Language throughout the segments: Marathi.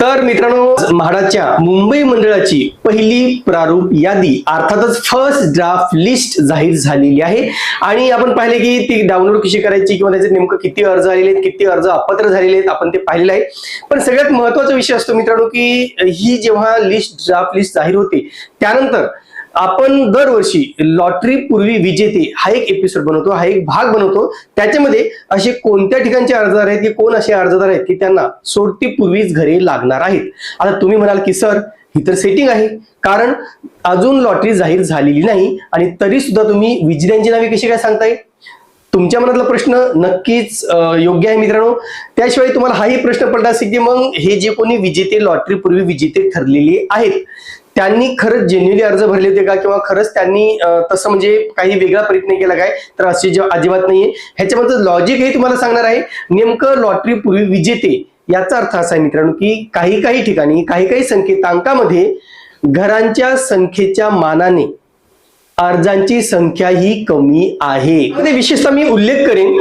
तर मित्रांनो, म्हाडाच्या मुंबई मंडळाची पहिली प्रारूप यादी अर्थातच फर्स्ट ड्राफ्ट लिस्ट जाहीर झालेली आहे आणि आपण पाहिले की ती डाउनलोड कशी करायची किंवा त्याचे नेमकं किती अर्ज आलेले आहेत, किती अर्ज अपात्र झालेले आहेत, आपण ते पाहिलेलं आहे. पण सगळ्यात महत्त्वाचा विषय असतो मित्रांनो की ही जेव्हा ड्राफ्ट लिस्ट जाहीर होते त्यानंतर आपण दरवर्षी लॉटरी पूर्वी विजेते हा एक एपिसोड बनवतो, हा एक भाग बनवतो. त्याच्यामध्ये असे कोणत्या ठिकाणचे अर्जदार आहेत की कोण असे अर्जदार आहेत की त्यांना सोडतीपूर्वीच घरे लागणार आहेत. आता तुम्ही म्हणाल की सर ही तर सेटिंग आहे, कारण अजून लॉटरी जाहीर झालेली नाही आणि तरी सुद्धा तुम्ही विजेत्यांची नावे कशी काय सांगताय? तुमच्या मनातला प्रश्न नक्कीच योग्य आहे मित्रांनो. त्याशिवाय तुम्हाला हाही प्रश्न पडला असेल की मग हे जे कोणी विजेते लॉटरी पूर्वी विजेते ठरलेले आहेत त्यांनी खरंच जेन्युअली अर्ज भरले होते का किंवा खरंच त्यांनी तसं म्हणजे काही वेगळा प्रयत्न केला काय? तर अशी अजिबात नाहीये. ह्याच्यामध्ये लॉजिक हे तुम्हाला सांगणार आहे. नेमकं लॉटरी पूर्वी विजेते याचा अर्थ असा आहे मित्रांनो की काही ठिकाणी काही संकेतांकामध्ये घरांच्या संख्येच्या मानाने अर्जांची संख्या ही कमी आहे. विशेषतः मी उल्लेख करेन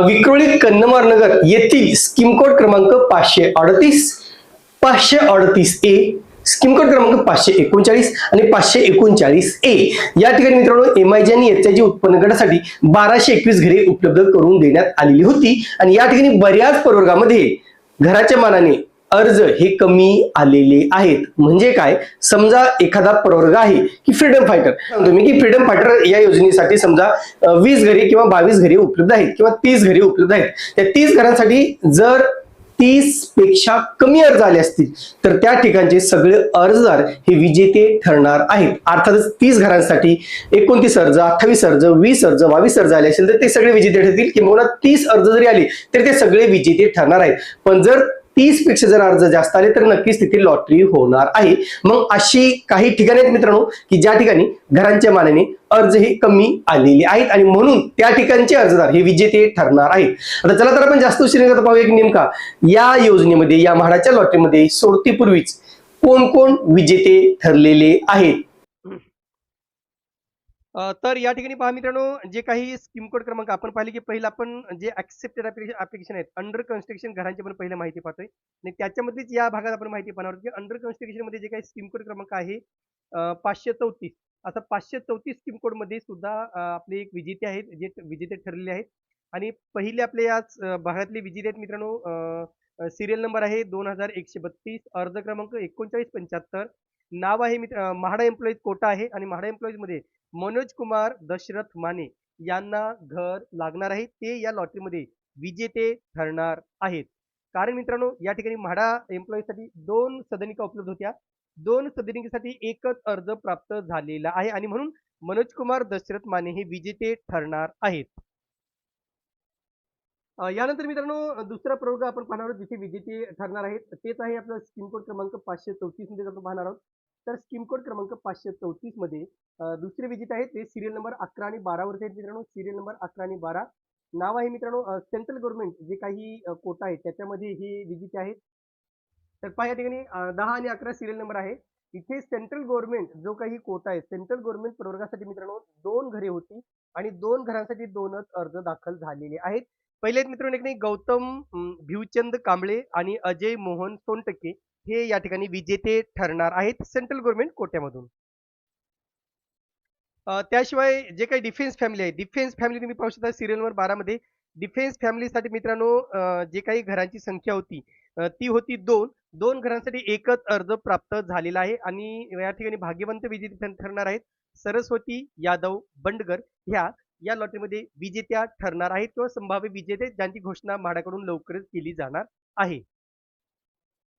विक्रोळी कन्नमार नगर येथील स्कीम कोड क्रमांक 538 ए, स्कीम कोड क्रमांक 539 आणि 539 ए या ठिकाणी मित्रांनो एमआयजी आणि एचआयजी उत्पन्न गटासाठी 1221 घरे उपलब्ध करून देण्यात आलेली होती आणि या ठिकाणी बऱ्याच प्रवर्गामध्ये घराच्या मानाने अर्ज हे कमी आलेले आहेत. म्हणजे काय? समजा एखादा प्रवर्ग आहे की फ्रीडम फायटर, सांगतो मी की फ्रीडम फायटर या योजनेसाठी समजा 20 घरे किंवा 22 घरे उपलब्ध आहेत किंवा 30 घरे उपलब्ध आहेत. त्या 30 घरांसाठी जर 30 पेक्षा कमी अर्ज आले असतील तर त्या ठिकाणचे सगळे अर्जदार हे विजेते ठरणार आहेत. अर्थातच 30 घरांसाठी 29 अर्ज, 28 अर्ज, 20 अर्ज, 22 अर्ज आले असेल तर ते सगळे विजेते ठरतील किंवा 30 अर्ज जरी आले तर ते सगळे विजेते ठरणार आहेत. पण जर 30 पेक्षा जर अर्ज जास्त आले तर नक्कीच तिथे लॉटरी होणार आहे. मग अशी काही ठिकाणे आहेत मित्रांनो की ज्या ठिकाणी घरांच्या मानाने अर्ज हे कमी आलेले आहेत आणि म्हणून त्या ठिकाणचे अर्जदार हे विजेते ठरणार आहेत. आता चला तर आपण जास्त उशीर न करता पाहूया की नेमका या योजनेमध्ये, या म्हाडाच्या लॉटरीमध्ये सोडतीपूर्वीच कोण कोण विजेते ठरलेले आहेत. तर या ठिकाणी पहा मित्रांनो, जे काही स्कीम कोड क्रमांक आपण पाहिले की पहिला आपण जे ऍक्सेप्टेड ऍप्लिकेशन आहेत अंडर कन्स्ट्रक्शन घरांची आपण पहिल्या माहिती पाहतोय आणि त्याच्यामध्येच या भागात आपण माहिती पाहणार आहोत की अंडर कन्स्ट्रक्शन मध्ये जे काही स्कीम कोड क्रमांक आहे 534, आता 534 स्कीम कोड मध्ये सुद्धा आपले एक विजेते आहेत जे विजेते ठरलेले आहेत. आणि पहिले आपले याच भागातले विजेते आहेत मित्रांनो, सिरियल नंबर आहे 2132, अर्ज क्रमांक 3975, नाव आहे म्हाडा एम्प्लॉईज कोटा आहे आणि म्हाडा एम्प्लॉईज मध्ये मनोज कुमार दशरथ माने यांना घर लागणार आहे. ते या लॉटरीमध्ये विजेते ठरणार आहेत. कारण मित्रांनो या ठिकाणी म्हाडा एम्प्लॉईसाठी 2 सदनिका उपलब्ध होत्या, 2 सदनिकेसाठी एकच अर्ज प्राप्त झालेला आहे आणि म्हणून मनोज कुमार दशरथ माने हे विजेते ठरणार आहेत. यानंतर मित्रांनो दुसरा प्रवर्ग आपण पाहणार आहोत जिथे विजेते ठरणार आहेत, तेच आहे आपला स्कीम कोड क्रमांक 534 मध्ये आपण पाहणार आहोत. तर स्कीम कोड क्रमांक 534 मध्ये दुसरे विजेते आहेत ते सिरियल नंबर 11 आणि 12 वरती आहेत मित्रांनो. सिरियल नंबर 11 आणि 12, नाव आहे मित्रांनो सेंट्रल गव्हर्नमेंट जे काही कोटा आहे त्याच्यामध्ये हे विजेते आहेत. तर पहा या ठिकाणी 10 आणि 11 सिरियल नंबर आहे. इथे सेंट्रल गव्हर्नमेंट जो काही कोटा आहे, सेंट्रल गव्हर्नमेंट प्रवर्गासाठी मित्रांनो 2 घरे होती आणि 2 घरांसाठी 2च अर्ज दाखल झालेले आहेत. पहिले आहेत मित्रांनो एक गौतम भिवचंद कांबळे आणि अजय मोहन सोनटक्के हे या ठिकाणी विजेते ठरणार आहेत सेंट्रल गव्हर्नमेंट कोट्यामधून. त्याशिवाय जे काही डिफेन्स फॅमिली आहे, डिफेन्स फॅमिली तुम्ही पाहू शकता सिरियल नंबर 12 मध्ये. डिफेन्स फॅमिलीसाठी मित्रांनो जे काही घरांची संख्या होती ती होती 2 घरांसाठी एकच अर्ज प्राप्त झालेला आहे आणि या ठिकाणी भाग्यवंत विजेते ठरणार आहेत सरस्वती यादव बंडगर ह्या या लॉटरीमध्ये विजेत्या ठरणार आहेत किंवा संभाव्य विजेते ज्यांची घोषणा म्हाडाकडून लवकरच केली जाणार आहे.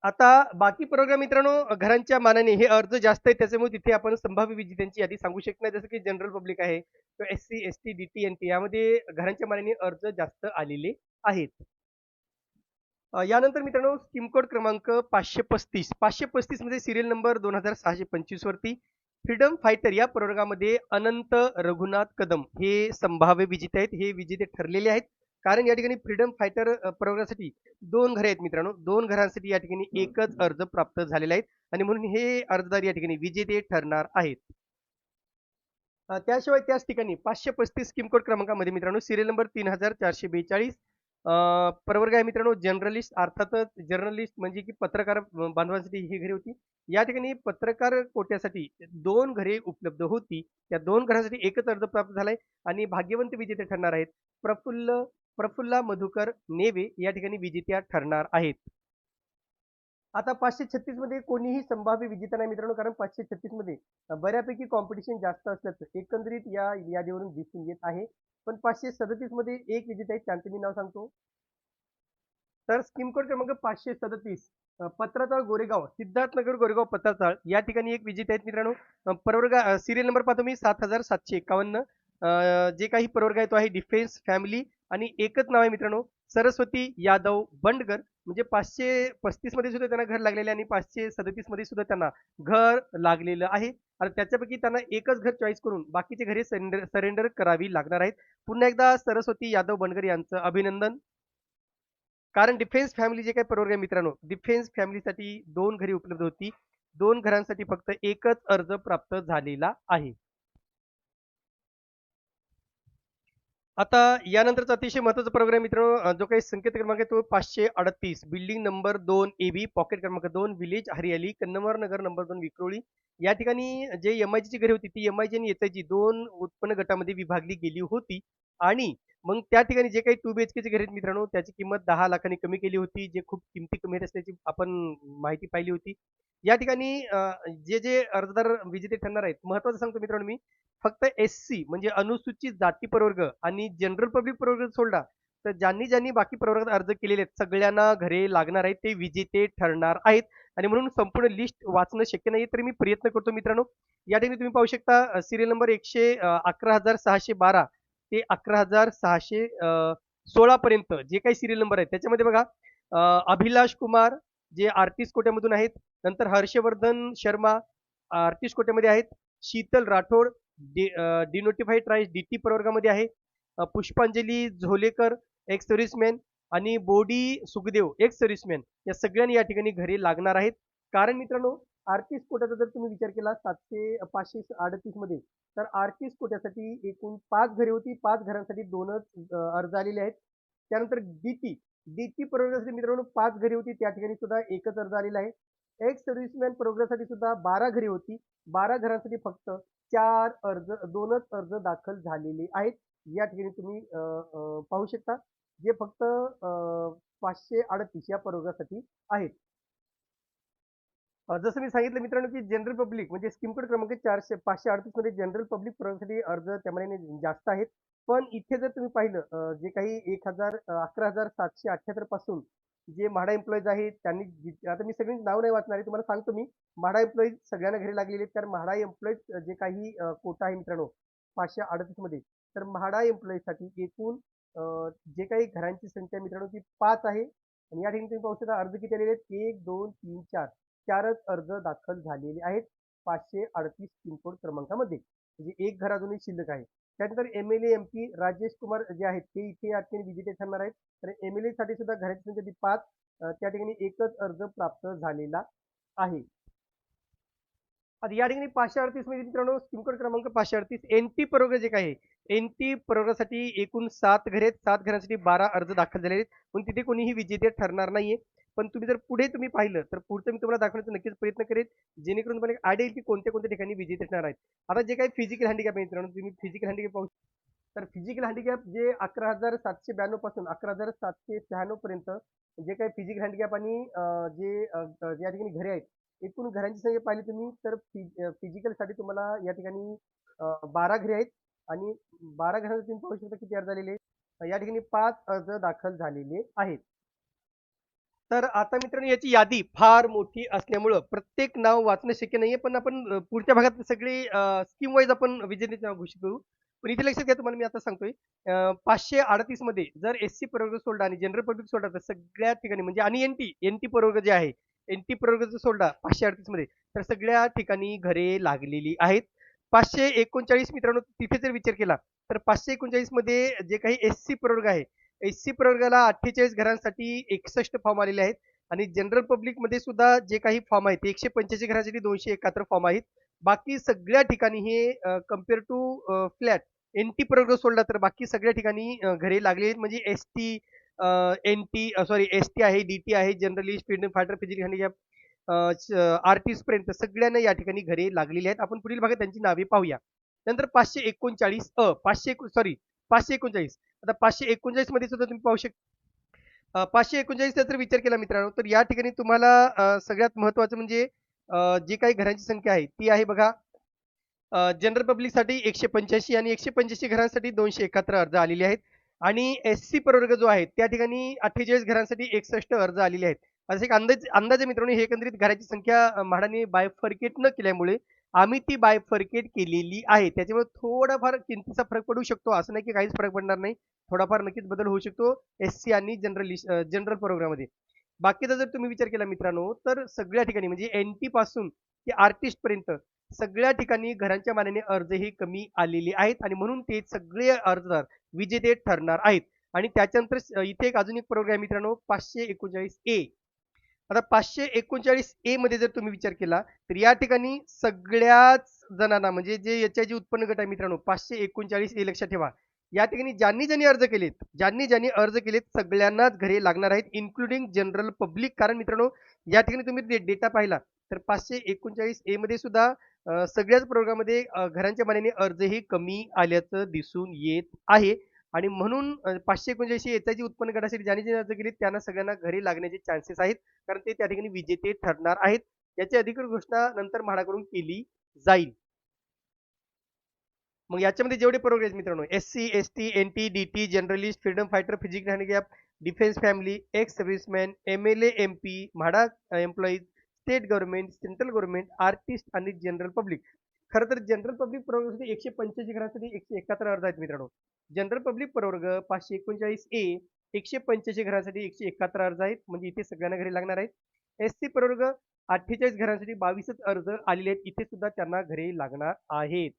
आता बाकी प्रोग्राम मित्रांनो घरांच्या मानाने हे अर्ज जास्त आहेत त्याच्यामुळे तिथे आपण संभाव्य विजेत्यांची यादी सांगू शकत नाही. जसं की जनरल पब्लिक आहे किंवा SC ST DT NT यामध्ये घरांच्या मानाने अर्ज जास्त आलेले आहेत. यानंतर मित्रांनो स्कीम कोड क्रमांक 535 मध्ये सिरियल नंबर 2625 वरती फ्रीडम फायटर या प्रवर्गामध्ये अनंत रघुनाथ कदम हे संभाव्य विजेते आहेत. हे विजेते ठरलेले आहेत कारण या ठिकाणी फ्रीडम फायटर प्रवर्गासाठी 2 घरे आहेत मित्रांनो. 2 घरांसाठी या ठिकाणी एकच अर्ज प्राप्त झालेले आहेत आणि म्हणून हे अर्जदार या ठिकाणी विजेते ठरणार आहेत. त्याशिवाय त्याच ठिकाणी 535 स्कीम कोड क्रमांकामध्ये मित्रांनो सिरियल नंबर 3442 प्रवर्ग आहे मित्रांनो जर्नलिस्ट, अर्थातच जर्नलिस्ट म्हणजे की पत्रकार बांधवांसाठी ही घरे होती. या ठिकाणी पत्रकार कोट्यासाठी 2 घरे उपलब्ध होती. त्या 2 घरांसाठी एकच अर्ज प्राप्त झालाय आणि भाग्यवंत विजेते ठरणार आहेत. प्रफुल्ला मधुकर नेवे या ठिकाणी विजेत्या ठरणार आहेत. आता 536 मध्ये कोणीही संभाव्य विजेता नाही मित्रांनो, कारण 536 मध्ये बऱ्यापैकी कॉम्पिटिशन जास्त असल्याचं एकंदरीत या यादीवरून दिसून येत आहे. पण 537 मध्ये एक विजेता आहे, त्यांचं मी नाव सांगतो. तर स्कीम कोड क्रमांक 537 पत्राचाळ गोरेगाव, सिद्धार्थनगर गोरेगाव पत्राचाळ या ठिकाणी एक विजेते आहेत मित्रांनो. प्रवर्ग सिरियल नंबर पाहतो मी 7751. जे काही प्रवर्ग आहे तो आहे डिफेन्स फॅमिली आणि एकच नाव आहे मित्रांनो, सरस्वती यादव बंडगर. म्हणजे 535 मध्ये सुद्धा त्यांना घर लागलेले आणि 537 मध्ये सुद्धा त्यांना घर लागलेलं आहे. आणि त्याच्यापैकी त्यांना एकच घर चॉईस करून बाकीचे घरे सरेंडर करावी लागणार आहेत. पुन्हा एकदा सरस्वती यादव बंडगर यांचं अभिनंदन. कारण डिफेन्स फॅमिली जे काही प्रवर्ग आहे मित्रांनो, डिफेन्स फॅमिलीसाठी 2 घरे उपलब्ध होती. 2 घरांसाठी फक्त एकच अर्ज प्राप्त झालेला आहे. आता यानंतरचा अतिशय महत्त्वाचा प्रोग्राम मित्रांनो, जो काही संकेत क्रमांक आहे तो 538 बिल्डिंग नंबर 2 AB पॉकेट क्रमांक 2 विलेज हरियाली कन्नमवार नगर नंबर 2 विक्रोळी. या ठिकाणी जे MIG ची घरे होती ती MIG आणि SIG 2 उत्पन्न गटामध्ये विभागली गेली होती आणि मग त्या ठिकाणी जे काही 2 BHK चे घरे आहेत मित्रांनो त्याची किंमत 10 लाखांनी कमी केली होती, जे खूप किमती कमी असल्याची आपण माहिती पाहिली होती. या ठिकाणी जे अर्जदार विजेते ठरणार आहेत महत्त्वाचं सांगतो मित्रांनो मी, फक्त SC म्हणजे अनुसूचित जाती प्रवर्ग आणि जनरल पब्लिक प्रवर्ग सोडला तर ज्यांनी बाकी प्रवर्गात अर्ज केलेले आहेत सगळ्यांना घरे लागणार आहेत, ते विजेते ठरणार आहेत. आणि म्हणून संपूर्ण लिस्ट वाचणं शक्य नाही तरी मी प्रयत्न करतो मित्रांनो. या ठिकाणी तुम्ही पाहू शकता सिरियल नंबर 11,612 ते 11,616 पर्यंत जे काही सिरियल नंबर आहेत त्याच्यामध्ये बघा, अभिलाष कुमार जे आर्टिस्ट कोट्यामधून आहेत, नंतर हर्षवर्धन शर्मा आर्टिस्ट कोट्यामध्ये आहेत, शीतल राठोड डिनोटिफाईड ट्राईब्स DT प्रवर्गामध्ये आहे, पुष्पांजली झोलेकर एक्स सर्व्हिसमॅन आणि बोडी सुखदेव एक्स सर्व्हिसमॅन या सगळ्यांनी या ठिकाणी घरे लागणार आहेत. कारण मित्रांनो आर्टिस्ट कोट्याचा जर तुम्ही विचार केला 538 मध्ये, तर आर्टिस्ट कोट्यासाठी एकूण 5 घरे होती. 5 घरांसाठी 2च अर्ज आलेले आहेत. त्यानंतर DT प्रवर्गासाठी मित्रांनो 5 घरे होती, त्या ठिकाणी सुद्धा एकच अर्ज आलेला आहे. एक्स सर्व्हिसमॅन प्रवर्गासाठी सुद्धा 12 घरे होती. 12 घरांसाठी फक्त 2च अर्ज दाखल झालेले आहेत. या ठिकाणी तुम्ही पाहू शकता जे फक्त 538 या प्रवर्गासाठी आहेत. जसं मी सांगितलं मित्रांनो की जनरल पब्लिक म्हणजे स्कीम कोड क्रमांक 538 मध्ये जनरल पब्लिक प्रवर्गासाठी अर्ज त्यामुळे जास्त आहेत. पण इथे जर तुम्ही पाहिलं जे काही 11,778 पासून जे म्हाडा एम्प्लॉईज आहेत त्यांनी आता मी सगळी नाव नाही वाचणार आहे, तुम्हाला सांगतो मी. म्हाडा एम्प्लॉईज सगळ्यांना घरी लागलेले आहेत, कारण म्हाडा एम्प्लॉईज जे काही कोटा आहे मित्रांनो 538 मध्ये, तर म्हाडा एम्प्लॉईजसाठी एकूण जे काही घरांची संख्या मित्रांनो ती 5 आहे. आणि या ठिकाणी तुम्ही पाहू शकता अर्ज किती आलेले आहेत, 1 2 3 4 4च अर्ज दाखल झालेले आहेत 538 पिनकोड क्रमांकामध्ये. म्हणजे एक घर अजूनही शिल्लक आहे. त्यानंतर MLA MP राजेश कुमार जे आहेत ते इथे या ठिकाणी विजेते ठरणार आहेत. तर MLA साठी सुद्धा घराची संख्या ती 5, त्या ठिकाणी एकच अर्ज प्राप्त झालेला आहे. आता या ठिकाणी 538 मध्ये मित्रांनो स्कीम कोड क्रमांक 538 NT प्रवर्ग जे काही NT प्रवर्गासाठी एकूण 7 घरे आहेत. 7 घरांसाठी 12 अर्ज दाखल झालेले आहेत. पण तिथे कोणीही विजेते ठरणार नाहीये. पण तुम्ही जर पुढे तुम्ही पाहिलं तर पुढचं मी तुम्हाला दाखवण्याचा नक्कीच प्रयत्न करेन, जेणेकरून तुम्हाला एक आयडिया येईल की कोणत्या कोणत्या ठिकाणी विजेते ठरणार आहेत. आता जे काही फिजिकल हँडिकॅप आहे मित्रांनो, तुम्ही फिजिकल हँडिकॅप पाहू, तर फिजिकल हँडिकॅप जे 11,792 पासून 11,796 पर्यंत जे काही फिजिकल हँडिकॅप आणि या ठिकाणी घरे आहेत, एकूण घरांची संख्या पाहिली तुम्ही तर फिजिकलसाठी तुम्हाला या ठिकाणी 12 घरे आहेत आणि 12 घरांसाठी तुम्ही पाहू शकता किती अर्ज झालेले या ठिकाणी 5 अर्ज दाखल झालेले आहेत. तर आता मित्रांनो याची यादी फार मोठी असल्यामुळं प्रत्येक नाव वाचणं शक्य नाहीये. पण आपण पुढच्या भागात सगळी स्कीम वाईज आपण विजेते नाव घोषित करू. पण इथे लक्षात घ्या तुम्हाला मी आता सांगतोय 538 मध्ये जर SC प्रवर्ग सोडला आणि जनरल पब्लिक सोडला तर सगळ्या ठिकाणी म्हणजे आणि NT प्रवर्ग जे आहे NT प्रवर्ग जर सोडला 538 मध्ये तर सगळ्या ठिकाणी घरे लागलेली आहेत. 539 मित्रांनो तिथे जर विचार केला तर 539 मध्ये जे काही SC प्रवर्ग आहे SC प्रवर्गाला 48 घरांसाठी 61 फॉर्म आलेले आहेत आणि जनरल पब्लिक मध्ये सुद्धा जे काही फॉर्म आहेत 185 घरांसाठी 271 फॉर्म आहेत. बाकी सगळ्या ठिकाणी हे कम्पेअर टू फ्लॅट NT प्रवर्ग सोडला तर बाकी सगळ्या ठिकाणी घरे लागले आहेत. म्हणजे ST N T sorry S T आहे, डी टी आहे, journalist, freedom fighter, physical handicap, artist पर्यंत सगळ्यांना या ठिकाणी घरे लागलेली आहेत. आपण पुढील भागात त्यांची नावे पाहूया. नंतर 539 सॉरी 539. आता 539 मध्ये सुद्धा तुम्ही पाहू शकता. 539 जर विचार केला मित्रांनो, तर या ठिकाणी तुम्हाला सगळ्यात महत्त्वाचं म्हणजे जी काही घरांची संख्या आहे ती आहे बघा. जनरल पब्लिकसाठी 185 आणि 185 घरांसाठी 271 अर्ज आलेले आहेत आणि एस-सी प्रवर्ग जो आहे त्या ठिकाणी 48 घरांसाठी 61 अर्ज आलेले आहेत. असं एक अंदाजे मित्रांनो, हे एकंदरीत घराची संख्या म्हाडाने बायफर्केट न केल्यामुळे आम्ही ती बायफर्केट केलेली आहे. त्याच्यामुळे थोडाफार किमतीचा फरक पडू शकतो. असं नाही की काहीच फरक पडणार नाही. थोडाफार नक्कीच बदल होऊ शकतो एस-सी आणि जनरल प्रवर्गामध्ये. बाकीचा जर तुम्ही विचार केला मित्रांनो, तर सगळ्या ठिकाणी म्हणजे एन-टी पासून ते आर्टिस्ट पर्यंत सगळ्या ठिकाणी घरांच्या मानाने अर्ज हे कमी आलेले आहेत आणि म्हणून ते सगळे अर्जदार विजेते ठरणार आहेत. आणि त्याच्यानंतर इथे एक अजून एक प्रवर्ग आहे मित्रांनो, 539 ए. आता 539 ए मध्ये जर तुम्ही विचार केला तर या ठिकाणी सगळ्याच जणांना म्हणजे जे याचे उत्पन्न गट आहे मित्रांनो, 539 ए लक्षात ठेवा. या ठिकाणी ज्यांनी अर्ज केलेत सगळ्यांनाच घरे लागणार आहेत, इन्क्लुडिंग जनरल पब्लिक. कारण मित्रांनो, या ठिकाणी तुम्ही डेटा पाहिला तर 539 ए मध्ये सुद्धा सगळ्याच प्रवर्गामध्ये घरांच्या मानाने अर्जही कमी आल्याचं दिसून येत आहे. आणि म्हणून 589 याचा जी उत्पन्न गटासाठी ज्यांनी अर्ज केले त्यांना सगळ्यांना घरे लागण्याचे चान्सेस आहेत, कारण ते त्या ठिकाणी विजेते ठरणार आहेत. याची अधिकृत घोषणा नंतर म्हाडाकडून केली जाईल. मग याच्यामध्ये जेवढे प्रवर्ग आहेत मित्रांनो, Sc, ST, N-T, D-T, journalist, freedom fighter, physical handicap, defence family, ex serviceman, MLA, MP, MHADA employees, state government, central government, artist आणि जनरल पब्लिक. खरं तर जनरल पब्लिक प्रवर्गासाठी 185 घरांसाठी 171 अर्ज आहेत मित्रांनो. जनरल पब्लिक प्रवर्ग 539 ए 185 घरांसाठी 171 अर्ज आहेत, म्हणजे इथे सगळ्यांना घरे लागणार आहेत. एस-सी प्रवर्ग 48 घरांसाठी 22 अर्ज आलेले आहेत, इथे सुद्धा त्यांना घरे लागणार आहेत.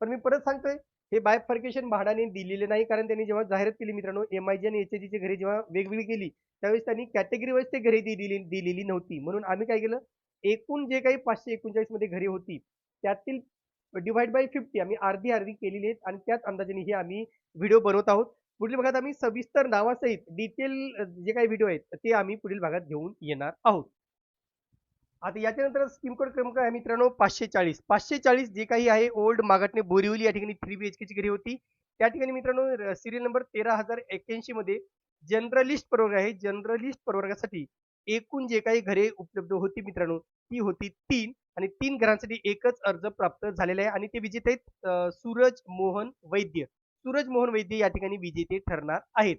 पण मी परत सांगतोय, हे बायफर्केशन म्हाडाने दिलेले नाही, कारण त्यांनी जेव्हा जाहिरात केली मित्रांनो, एम-आय-जी आणि एच-आय-जीची घरे जेव्हा वेगवेगळी केली त्यावेळेस त्यांनी कॅटेगरी वाईज ते घरे दिलेली नव्हती. म्हणून आम्ही काय केलं, एकूण जे काही 539 मध्ये घरे होती त्यातील डिवाइड बाय 50 आम्ही अर्धी अर्धी केलेली आहेत आणि त्याच अंदाजाने हे आम्ही व्हिडिओ बनवत आहोत. पुढील भागात आम्ही सविस्तर नावासहित डिटेल जे काही व्हिडिओ आहेत ते आम्ही पुढील भागात घेऊन येणार आहोत. आता याच्यानंतर स्कीम कोड क्रमांक आहे मित्रांनो 540. 540 जे काही आहे ओल्ड मागाटणे बोरिवली या ठिकाणी 3 BHK ची घरे होती. त्या ठिकाणी मित्रांनो सिरियल नंबर 13081 मध्ये जनरलिस्ट प्रवर्ग आहे. जनरलिस्ट प्रवर्गासाठी एकूण जे काही घरे उपलब्ध होती मित्रांनो ती होती 3 आणि 3 घरांसाठी एकच अर्ज प्राप्त झालेला आहे आणि ते विजेते आहेत सूरज मोहन वैद्य. सूरज मोहन वैद्य या ठिकाणी विजेते ठरणार आहेत.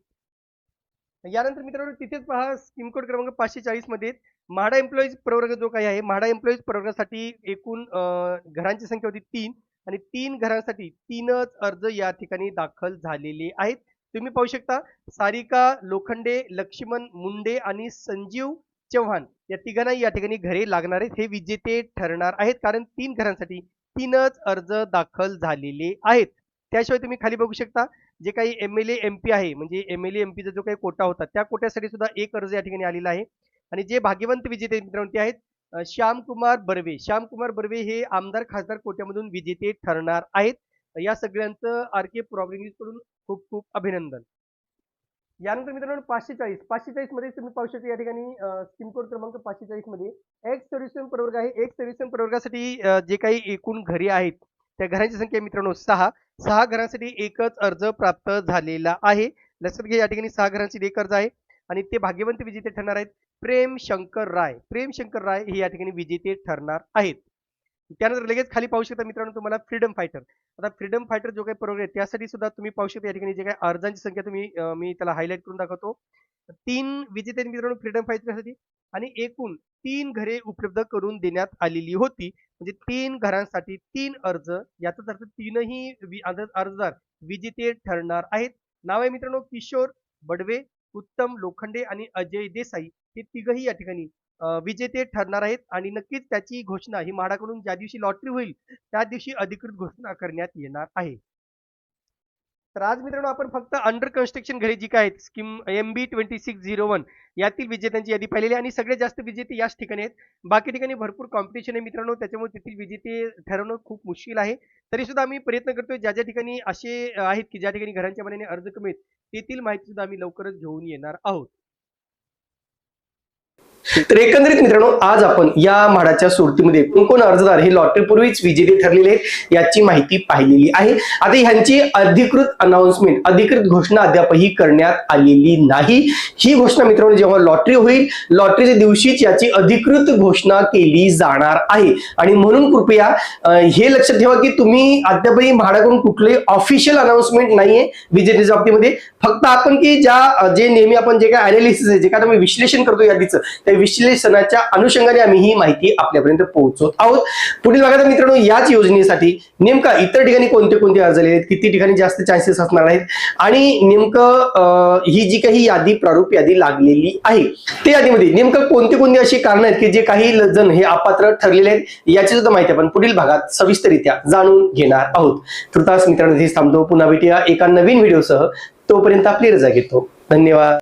यानंतर मित्रांनो तिथेच पहा स्कीम कोड क्रमांक 540 मध्ये म्हाडा एम्प्लॉईज प्रवर्ग जो काही आहे, म्हाडा एम्प्लॉईज प्रवर्गासाठी एकूण घरांची संख्या होती 3 आणि 3 घरांसाठी 3च अर्ज या ठिकाणी दाखल झालेले आहेत. तुम्ही पाहू शकता सारिका लोखंडे, लक्ष्मण मुंडे आणि संजीव चव्हाण या तिघांना या ठिकाणी घरे लागणार आहेत. हे विजेते ठरणार आहेत कारण 3 घरांसाठी 3च अर्ज दाखल झालेले आहेत. त्याशिवाय तुम्ही खाली बघू शकता जे काही एम-एल-ए, एम-पी आहे, म्हणजे एम-एल-ए, एम-पीचा जो काही कोटा होता त्या कोट्यासाठी सुद्धा एक अर्ज या ठिकाणी आलेला आहे. आणि जे भाग्यवंत विजेते मित्रांनो ते आहेत श्यामकुमार बर्वे. श्यामकुमार बर्वे हे आमदार खासदार कोट्यामधून विजेते ठरणार आहेत. या सगळ्यांचं आर-के प्रॉब्लेम कडून खूप खूप अभिनंदन. यानंतर मित्रांनो 540 मध्ये तुम्ही पाहू शकता या ठिकाणी स्कीम कोड क्रमांक 540 मध्ये एक्स सर्व्हिसमॅन प्रवर्ग आहे. एक्स सर्व्हिसमॅन प्रवर्गासाठी जे काही एकूण घरे आहेत त्या घरांची संख्या मित्रांनो 6 घरांसाठी एकच अर्ज प्राप्त झालेला आहे. लक्षात घ्या या ठिकाणी 6 घरांसाठी एक अर्ज आहे आणि ते भाग्यवंत विजेते ठरणार आहेत प्रेम शंकर राय. प्रेम शंकर राय हे या ठिकाणी विजेते ठरणार आहेत. त्यानंतर लगेच खाली पाहू शकता मित्रांनो तुम्हाला फ्रीडम फायटर. आता फ्रीडम फायटर जो काही प्रोग्राम आहे त्यासाठी सुद्धा तुम्ही पाहू शकता या ठिकाणी जे काही अर्जांची संख्या तुम्ही मी त्याला हायलाइट करून दाखवतो. 3 विजेते मित्रांनो फ्रीडम फायटरसाठी आणि एकूण 3 घरे उपलब्ध करून देण्यात आलेली होती. म्हणजे 3 घरांसाठी 3 अर्ज, याचाच अर्थ 3ही अर्जदार विजेते ठरणार आहेत. नाव आहे मित्रांनो किशोर बडवे, उत्तम लोखंडे आणि अजय देसाई. हे तिघही या ठिकाणी विजेते ठरणार आहेत आणि नक्कीच त्याची घोषणा ही म्हाडाकडून ज्या दिवशी लॉटरी होईल त्या दिवशी अधिकृत घोषणा करण्यात येणार आहे. तर आज मित्रांनो आपण फक्त अंडर कन्स्ट्रक्शन घरे जी काय आहेत स्कीम MB 2601 यातील विजेत्यांची यादी पाहिलेली आणि सगळ्यात जास्त विजेते याच ठिकाणी आहेत. बाकी ठिकाणी भरपूर कॉम्पिटिशन आहे मित्रांनो, त्याच्यामुळे तेथील विजेते ठरवणं खूप मुश्किल आहे. तरी सुद्धा आम्ही प्रयत्न करतोय ज्या ज्या ठिकाणी असे आहेत की ज्या ठिकाणी घरांच्या मानाने अर्ज कमी आहेत तेथील माहिती सुद्धा आम्ही लवकरच घेऊन येणार आहोत. तर एकंदरीत मित्रांनो, आज आपण या म्हाडाच्या सोडतीमध्ये कोण अर्जदार हे लॉटरीपूर्वीच विजेते ठरलेले आहेत याची माहिती पाहिलेली आहे. आता ह्यांची अधिकृत अनाउन्समेंट, अधिकृत घोषणा अद्यापही करण्यात आलेली नाही. ही घोषणा मित्रांनो जेव्हा लॉटरी होईल, लॉटरीच्या दिवशीच याची अधिकृत घोषणा केली जाणार आहे. आणि म्हणून कृपया हे लक्षात ठेवा की तुम्ही अद्यापही म्हाडाकडून कुठलेही ऑफिशियल अनाउन्समेंट नाहीये विजेतेच्या बाबतीमध्ये. फक्त आपण की जे नेहमी आपण जे काय अनालिसिस आहे, जे काय आम्ही विश्लेषण करतो यादीचं, त्या विश्लेषणाच्या अनुषंगाने आम्ही ही माहिती आपल्यापर्यंत पोहोचवत आहोत. पुढील भागात मित्रांनो, याच योजनेसाठी नेमका इतर ठिकाणी कोणते कोणते अर्ज आले आहेत, किती ठिकाणी जास्त चान्सेस असणार आहेत आणि नेमकं ही जी काही यादी प्रारूप यादी लागलेली आहे त्या यादीमध्ये नेमकं कोणते कोणते अशी कारण आहेत की जे काही जण हे अपात्र ठरलेले आहेत, याची सुद्धा माहिती आपण पुढील भागात सविस्तररित्या जाणून घेणार आहोत. तुर्तास मित्रांनो इथेच थांबतो. पुन्हा भेटूया एका नवीन व्हिडिओसह. तोपर्यंत आपली रजा घेतो. धन्यवाद.